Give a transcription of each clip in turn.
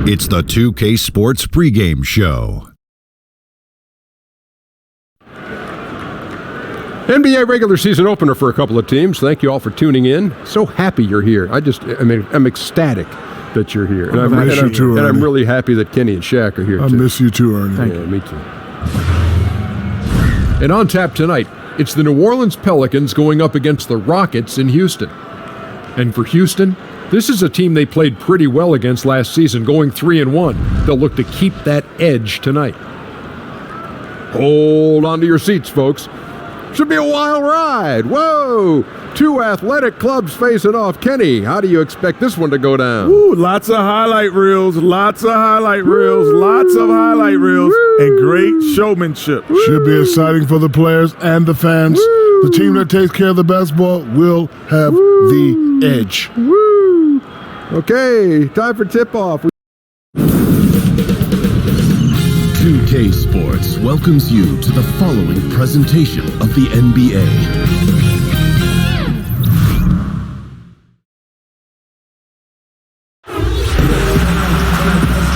It's the 2K Sports pregame show. NBA regular season opener for a couple of teams. Thank you all for tuning in. So happy you're here. I'm ecstatic that you're here. I miss you too, Ernie. And I'm really happy that Kenny and Shaq are here too. I miss you too, Ernie. Thank you. Me too. And on tap tonight, it's the New Orleans Pelicans going up against the Rockets in Houston. And for Houston, this is a team they played pretty well against last season, going 3-1. They'll look to keep that edge tonight. Hold on to your seats, folks. Should be a wild ride. Whoa! Two athletic clubs facing off. Kenny, how do you expect this one to go down? Ooh, lots of highlight reels, lots of highlight reels, and great showmanship. Should be exciting for the players and the fans. The team that takes care of the basketball will have the edge. Woo! Okay, time for tip-off. 2K Sports welcomes you to the following presentation of the NBA.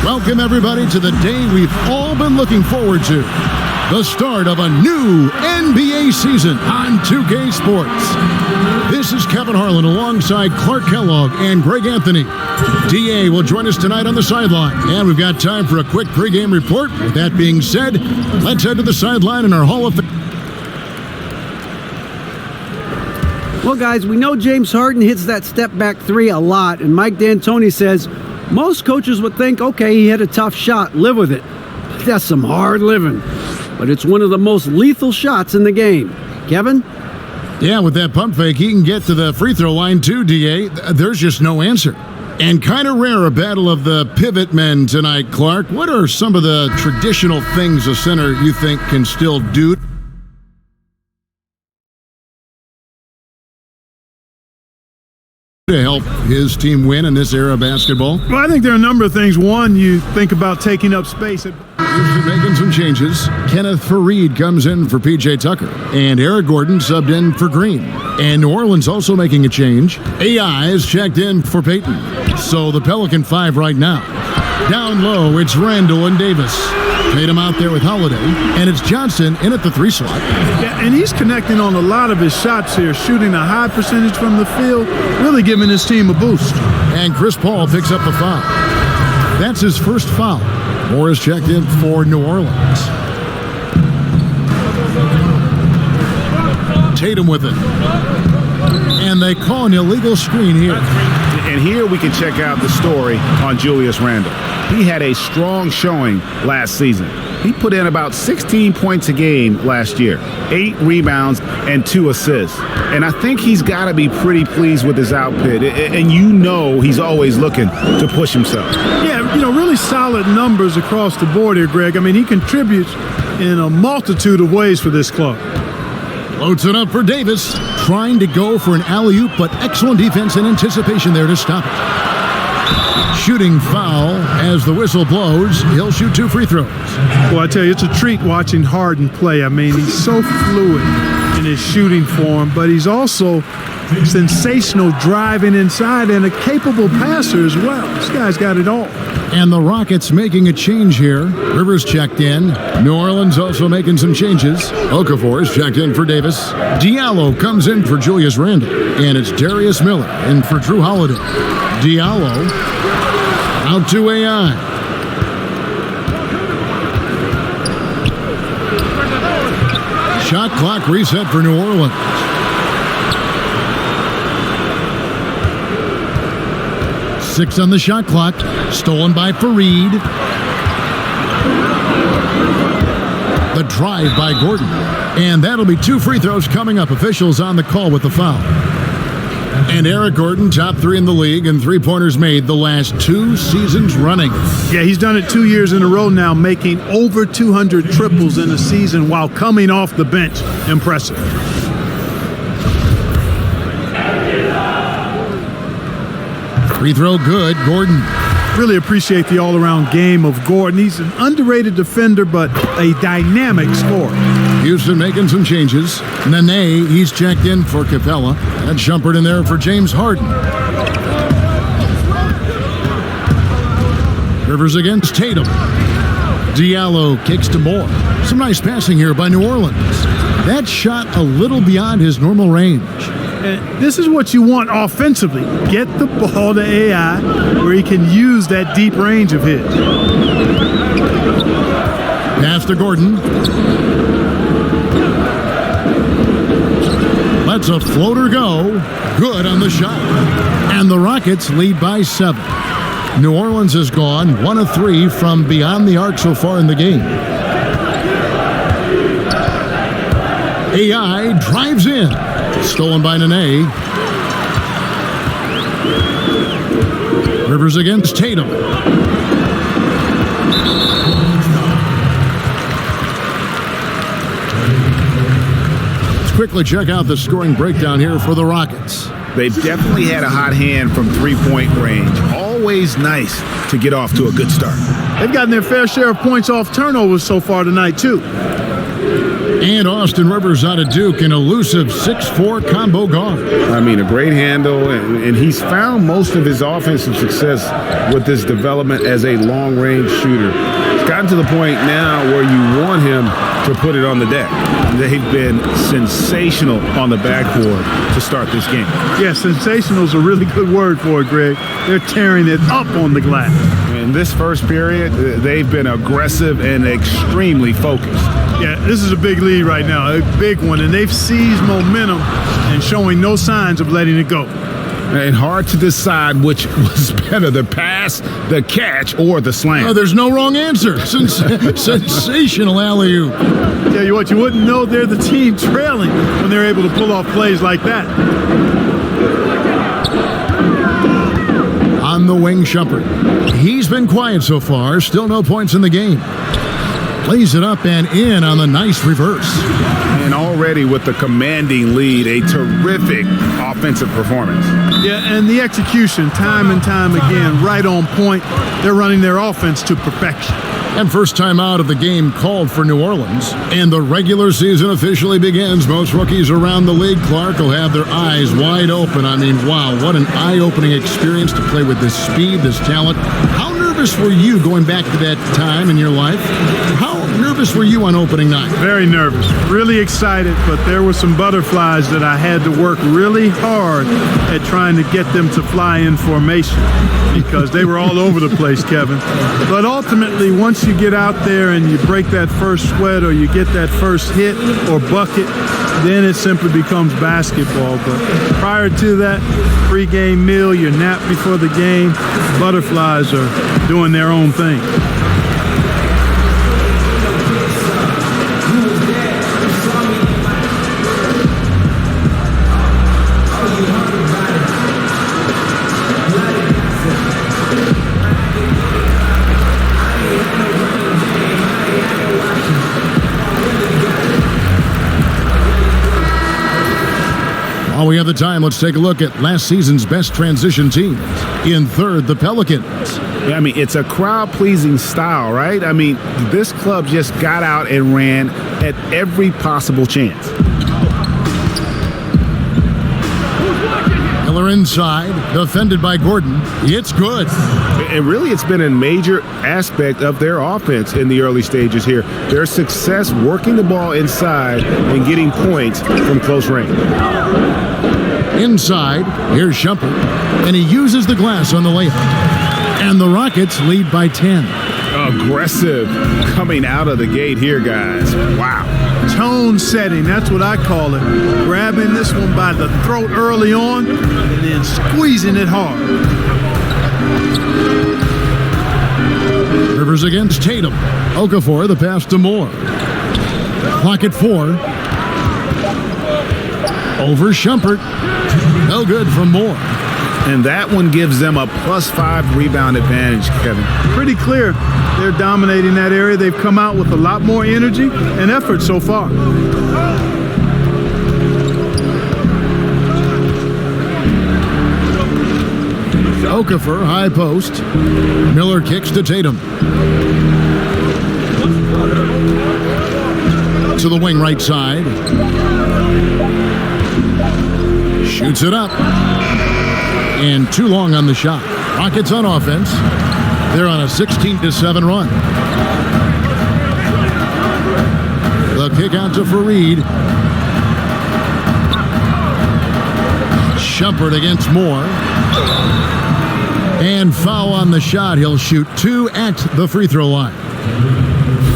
Welcome, everybody, to the day we've all been looking forward to. The start of a new NBA season on 2K Sports. This is Kevin Harlan alongside Clark Kellogg and Greg Anthony. DA will join us tonight on the sideline. And we've got time for a quick pregame report. With that being said, let's head to the sideline in our Hall of Fame. Well, guys, we know James Harden hits that step-back three a lot, and Mike D'Antoni says most coaches would think, okay, he hit a tough shot, live with it. But that's some hard living. But it's one of the most lethal shots in the game. Kevin? Yeah, with that pump fake, he can get to the free throw line too, DA. There's just no answer. And kind of rare, a battle of the pivot men tonight, Clark. What are some of the traditional things a center you think can still do to help his team win in this era of basketball? Well, I think there are a number of things. One, you think about taking up space. Making some changes. Kenneth Faried comes in for P.J. Tucker. And Eric Gordon subbed in for Green. And New Orleans also making a change. AI is checked in for Payton. So the Pelican 5 right now. Down low, it's Randall and Davis. Tatum out there with Holiday. And it's Johnson in at the 3 slot. Yeah, and he's connecting on a lot of his shots here, shooting a high percentage from the field, really giving his team a boost. And Chris Paul picks up the foul. That's his first foul. Moore is checked in for New Orleans. Tatum with it. And they call an illegal screen here. And here we can check out the story on Julius Randle. He had a strong showing last season. He put in about 16 points a game last year, 8 rebounds and 2 assists. And I think he's got to be pretty pleased with his output. And you know he's always looking to push himself. Yeah, really solid numbers across the board here, Greg. I mean, he contributes in a multitude of ways for this club. Loads it up for Davis, trying to go for an alley-oop, but excellent defense and anticipation there to stop it. Shooting foul as the whistle blows. He'll shoot 2 free throws. Well, I tell you, it's a treat watching Harden play. I mean, he's so fluid in his shooting form, but he's also sensational driving inside and a capable passer as well. This guy's got it all. And the Rockets making a change here. Rivers checked in. New Orleans also making some changes. Okafor's checked in for Davis. Diallo comes in for Julius Randle. And it's Darius Miller in for Drew Holiday. Diallo out to AI. Shot clock reset for New Orleans. Six on the shot clock. Stolen by Fareed. The drive by Gordon. And that'll be 2 free throws coming up. Officials on the call with the foul. And Eric Gordon, top 3 in the league, and 3-pointers made the last 2 seasons running. Yeah, he's done it 2 years in a row now, making over 200 triples in a season while coming off the bench. Impressive. Free throw good, Gordon. Really appreciate the all-around game of Gordon. He's an underrated defender, but a dynamic scorer. Houston making some changes. Nene, he's checked in for Capella. And Shumpert in there for James Harden. Rivers against Tatum. Diallo kicks to Moore. Some nice passing here by New Orleans. That shot a little beyond his normal range. And this is what you want offensively. Get the ball to AI where he can use that deep range of his. Pass to Gordon. Lets a floater go. Good on the shot. And the Rockets lead by 7. New Orleans has gone 1 of 3 from beyond the arc so far in the game. AI drives in. Stolen by Nene. Rivers against Tatum. Let's quickly check out the scoring breakdown here for the Rockets. They've definitely had a hot hand from three-point range. Always nice to get off to a good start. They've gotten their fair share of points off turnovers so far tonight, too. And Austin Rivers out of Duke, an elusive 6'4" combo guard. I mean, a great handle, and he's found most of his offensive success with this development as a long-range shooter. It's gotten to the point now where you want him to put it on the deck. They've been sensational on the backboard to start this game. Yeah, sensational is a really good word for it, Greg. They're tearing it up on the glass. In this first period, they've been aggressive and extremely focused. Yeah, this is a big lead right now, a big one, and they've seized momentum and showing no signs of letting it go. And hard to decide which was better, the pass, the catch, or the slam. Oh, there's no wrong answer. Sensational alley-oop. Tell you what, you wouldn't know they're the team trailing when they're able to pull off plays like that. On the wing, Shumpert. He's been quiet so far. Still no points in the game. Plays it up and in on the nice reverse. And already with the commanding lead, a terrific offensive performance. Yeah, and the execution, time and time again, right on point. They're running their offense to perfection. And first time out of the game called for New Orleans. And the regular season officially begins. Most rookies around the league, Clark, will have their eyes wide open. I mean, wow, what an eye-opening experience to play with this speed, this talent. How nervous were you going back to that time in your life? How nervous were you on opening night? Very nervous, really excited, but there were some butterflies that I had to work really hard at trying to get them to fly in formation because they were all over the place, Kevin. But ultimately, once you get out there and you break that first sweat or you get that first hit or bucket, then it simply becomes basketball. But prior to that, pre-game meal, your nap before the game, butterflies are doing their own thing. While we have the time, let's take a look at last season's best transition teams. In third, the Pelicans. I mean, it's a crowd-pleasing style, right? I mean, this club just got out and ran at every possible chance. Miller inside, defended by Gordon. It's good. And really, it's been a major aspect of their offense in the early stages here. Their success working the ball inside and getting points from close range. Inside, here's Shumpert, and he uses the glass on the layup. And the Rockets lead by 10. Aggressive coming out of the gate here, guys. Wow. Tone setting, that's what I call it. Grabbing this one by the throat early on and then squeezing it hard. Rivers against Tatum. Okafor, the pass to Moore. Clock at 4. Over Shumpert. No good from Moore. And that one gives them a +5 rebound advantage, Kevin. Pretty clear they're dominating that area. They've come out with a lot more energy and effort so far. Okafor, high post. Miller kicks to Tatum. To the wing right side. Shoots it up. And too long on the shot. Rockets on offense. They're on a 16-7 run. The kick out to Fareed. Shumpert against Moore. And foul on the shot. He'll shoot 2 at the free throw line.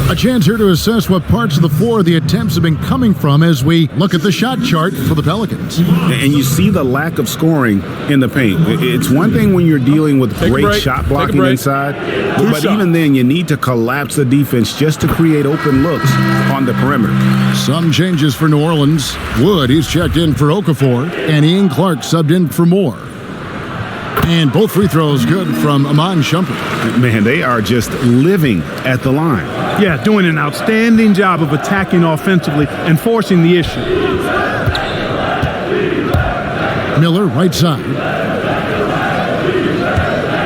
A chance here to assess what parts of the floor the attempts have been coming from as we look at the shot chart for the Pelicans. And you see the lack of scoring in the paint. It's one thing when you're dealing with great shot blocking inside, but even then you need to collapse the defense just to create open looks on the perimeter. Some changes for New Orleans. Wood, he's checked in for Okafor, and Ian Clark subbed in for Moore. And both free throws good from Amon Shumpert. Man, they are just living at the line. Yeah, doing an outstanding job of attacking offensively and forcing the issue. Miller, right side.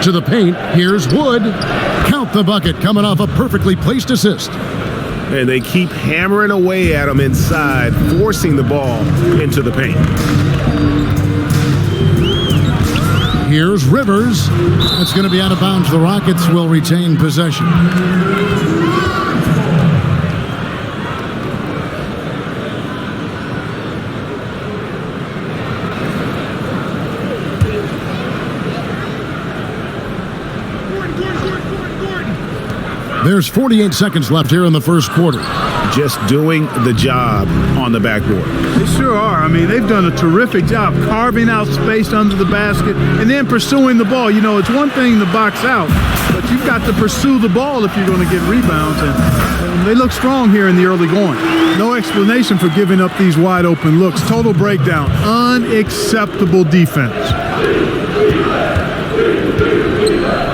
To the paint, here's Wood. Count the bucket, coming off a perfectly placed assist. And they keep hammering away at him inside, forcing the ball into the paint. Here's Rivers. That's going to be out of bounds. The Rockets will retain possession. There's 48 seconds left here in the first quarter. Just doing the job on the backboard. They sure are. I mean, they've done a terrific job carving out space under the basket and then pursuing the ball. You know, it's one thing to box out, but you've got to pursue the ball if you're going to get rebounds. And they look strong here in the early going. No explanation for giving up these wide open looks. Total breakdown. Unacceptable defense.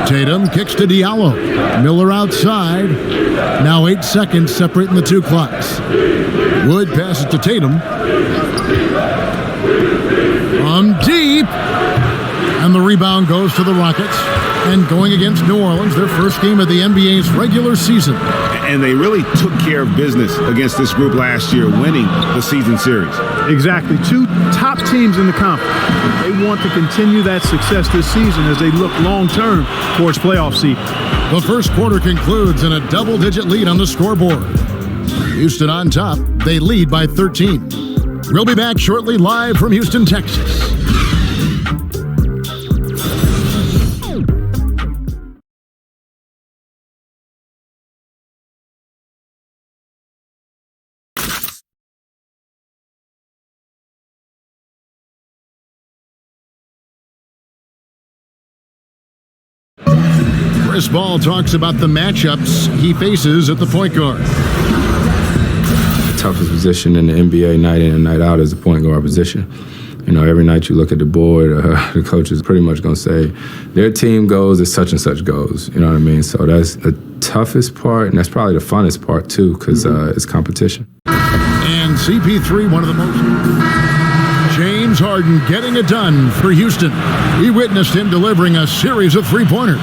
Tatum kicks to Diallo. Miller outside. Now 8 seconds separating the two clocks. Wood passes to Tatum. From deep. And the rebound goes to the Rockets. And going against New Orleans, their first game of the NBA's regular season. And they really took care of business against this group last year, winning the season series. Exactly. 2 top teams in the conference. They want to continue that success this season as they look long-term towards playoff seed. The first quarter concludes in a double-digit lead on the scoreboard. Houston on top. They lead by 13. We'll be back shortly live from Houston, Texas. Chris Ball talks about the matchups he faces at the point guard. The toughest position in the NBA night in and night out is the point guard position. You know, every night you look at the board, the coach is pretty much going to say, their team goes as such and such goes. You know what I mean? So that's the toughest part, and that's probably the funnest part, too, because it's competition. And CP3, one of the most... James Harden getting it done for Houston. We witnessed him delivering a series of three-pointers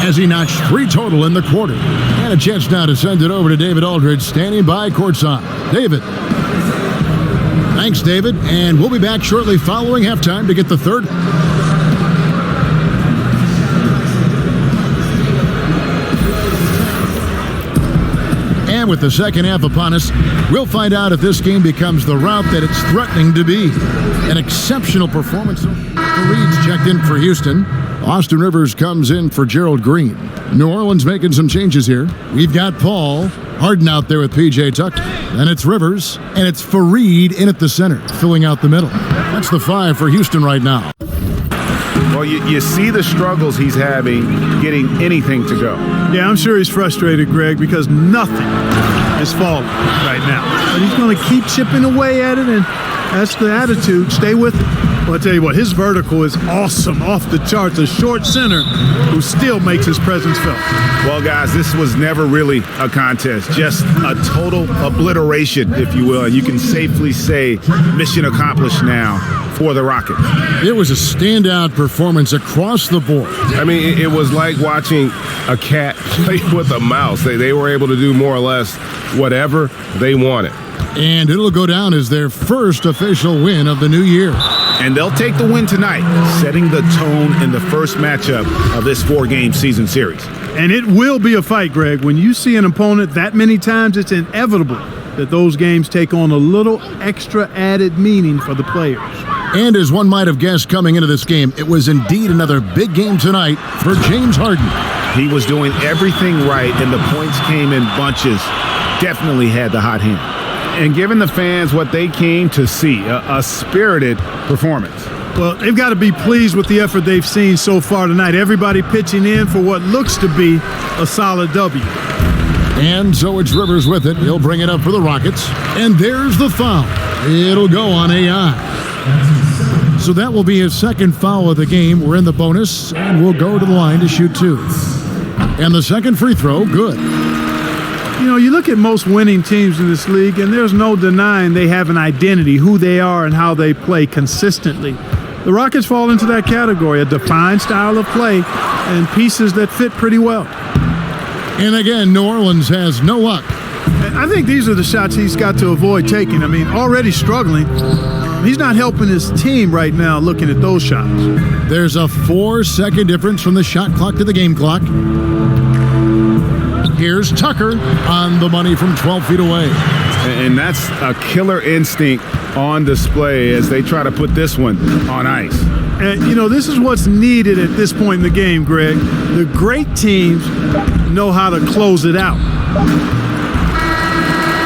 as he notched 3 total in the quarter. And a chance now to send it over to David Aldridge, standing by courtside. David. Thanks, David. And we'll be back shortly following halftime to get the third. And with the second half upon us, we'll find out if this game becomes the route that it's threatening to be. An exceptional performance. Reed's checked in for Houston. Austin Rivers comes in for Gerald Green. New Orleans making some changes here. We've got Paul Harden out there with P.J. Tucker. Then it's Rivers, and it's Fareed in at the center, filling out the middle. That's the 5 for Houston right now. Well, you see the struggles he's having getting anything to go. Yeah, I'm sure he's frustrated, Greg, because nothing is falling right now. But he's going to keep chipping away at it, and that's the attitude. Stay with it. Well, I'll tell you what, his vertical is awesome, off the charts. A short center who still makes his presence felt. Well, guys, this was never really a contest, just a total obliteration, if you will. And you can safely say mission accomplished now for the Rockets. It was a standout performance across the board. I mean, it was like watching a cat play with a mouse. They were able to do more or less whatever they wanted. And it'll go down as their first official win of the new year. And they'll take the win tonight, setting the tone in the first matchup of this 4-game season series. And it will be a fight, Greg. When you see an opponent that many times, it's inevitable that those games take on a little extra added meaning for the players. And as one might have guessed coming into this game, it was indeed another big game tonight for James Harden. He was doing everything right, and the points came in bunches. Definitely had the hot hand. And giving the fans what they came to see, a spirited performance. Well, they've got to be pleased with the effort they've seen so far tonight. Everybody pitching in for what looks to be a solid W. And so it's Rivers with it. He'll bring it up for the Rockets. And there's the foul. It'll go on AI. So that will be his second foul of the game. We're in the bonus, and we'll go to the line to shoot 2. And the second free throw, good. You know, you look at most winning teams in this league, and there's no denying they have an identity, who they are and how they play consistently. The Rockets fall into that category, a defined style of play and pieces that fit pretty well. And again, New Orleans has no luck. I think these are the shots he's got to avoid taking. I mean, already struggling. He's not helping his team right now looking at those shots. There's a 4-second difference from the shot clock to the game clock. Here's Tucker on the money from 12 feet away. And that's a killer instinct on display as they try to put this one on ice. And, you know, this is what's needed at this point in the game, Greg. The great teams know how to close it out.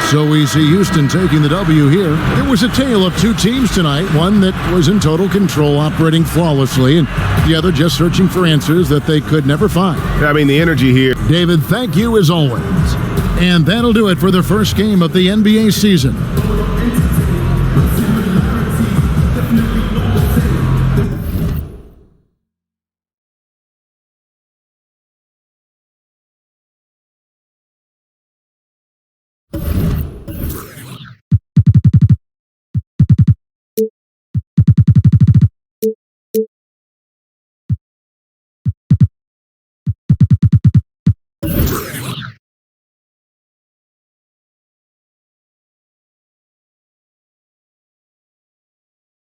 So we see Houston taking the W here. It was a tale of two teams tonight, one that was in total control, operating flawlessly, and the other just searching for answers that they could never find. I mean, the energy here. David, thank you as always. And that'll do it for the first game of the NBA season.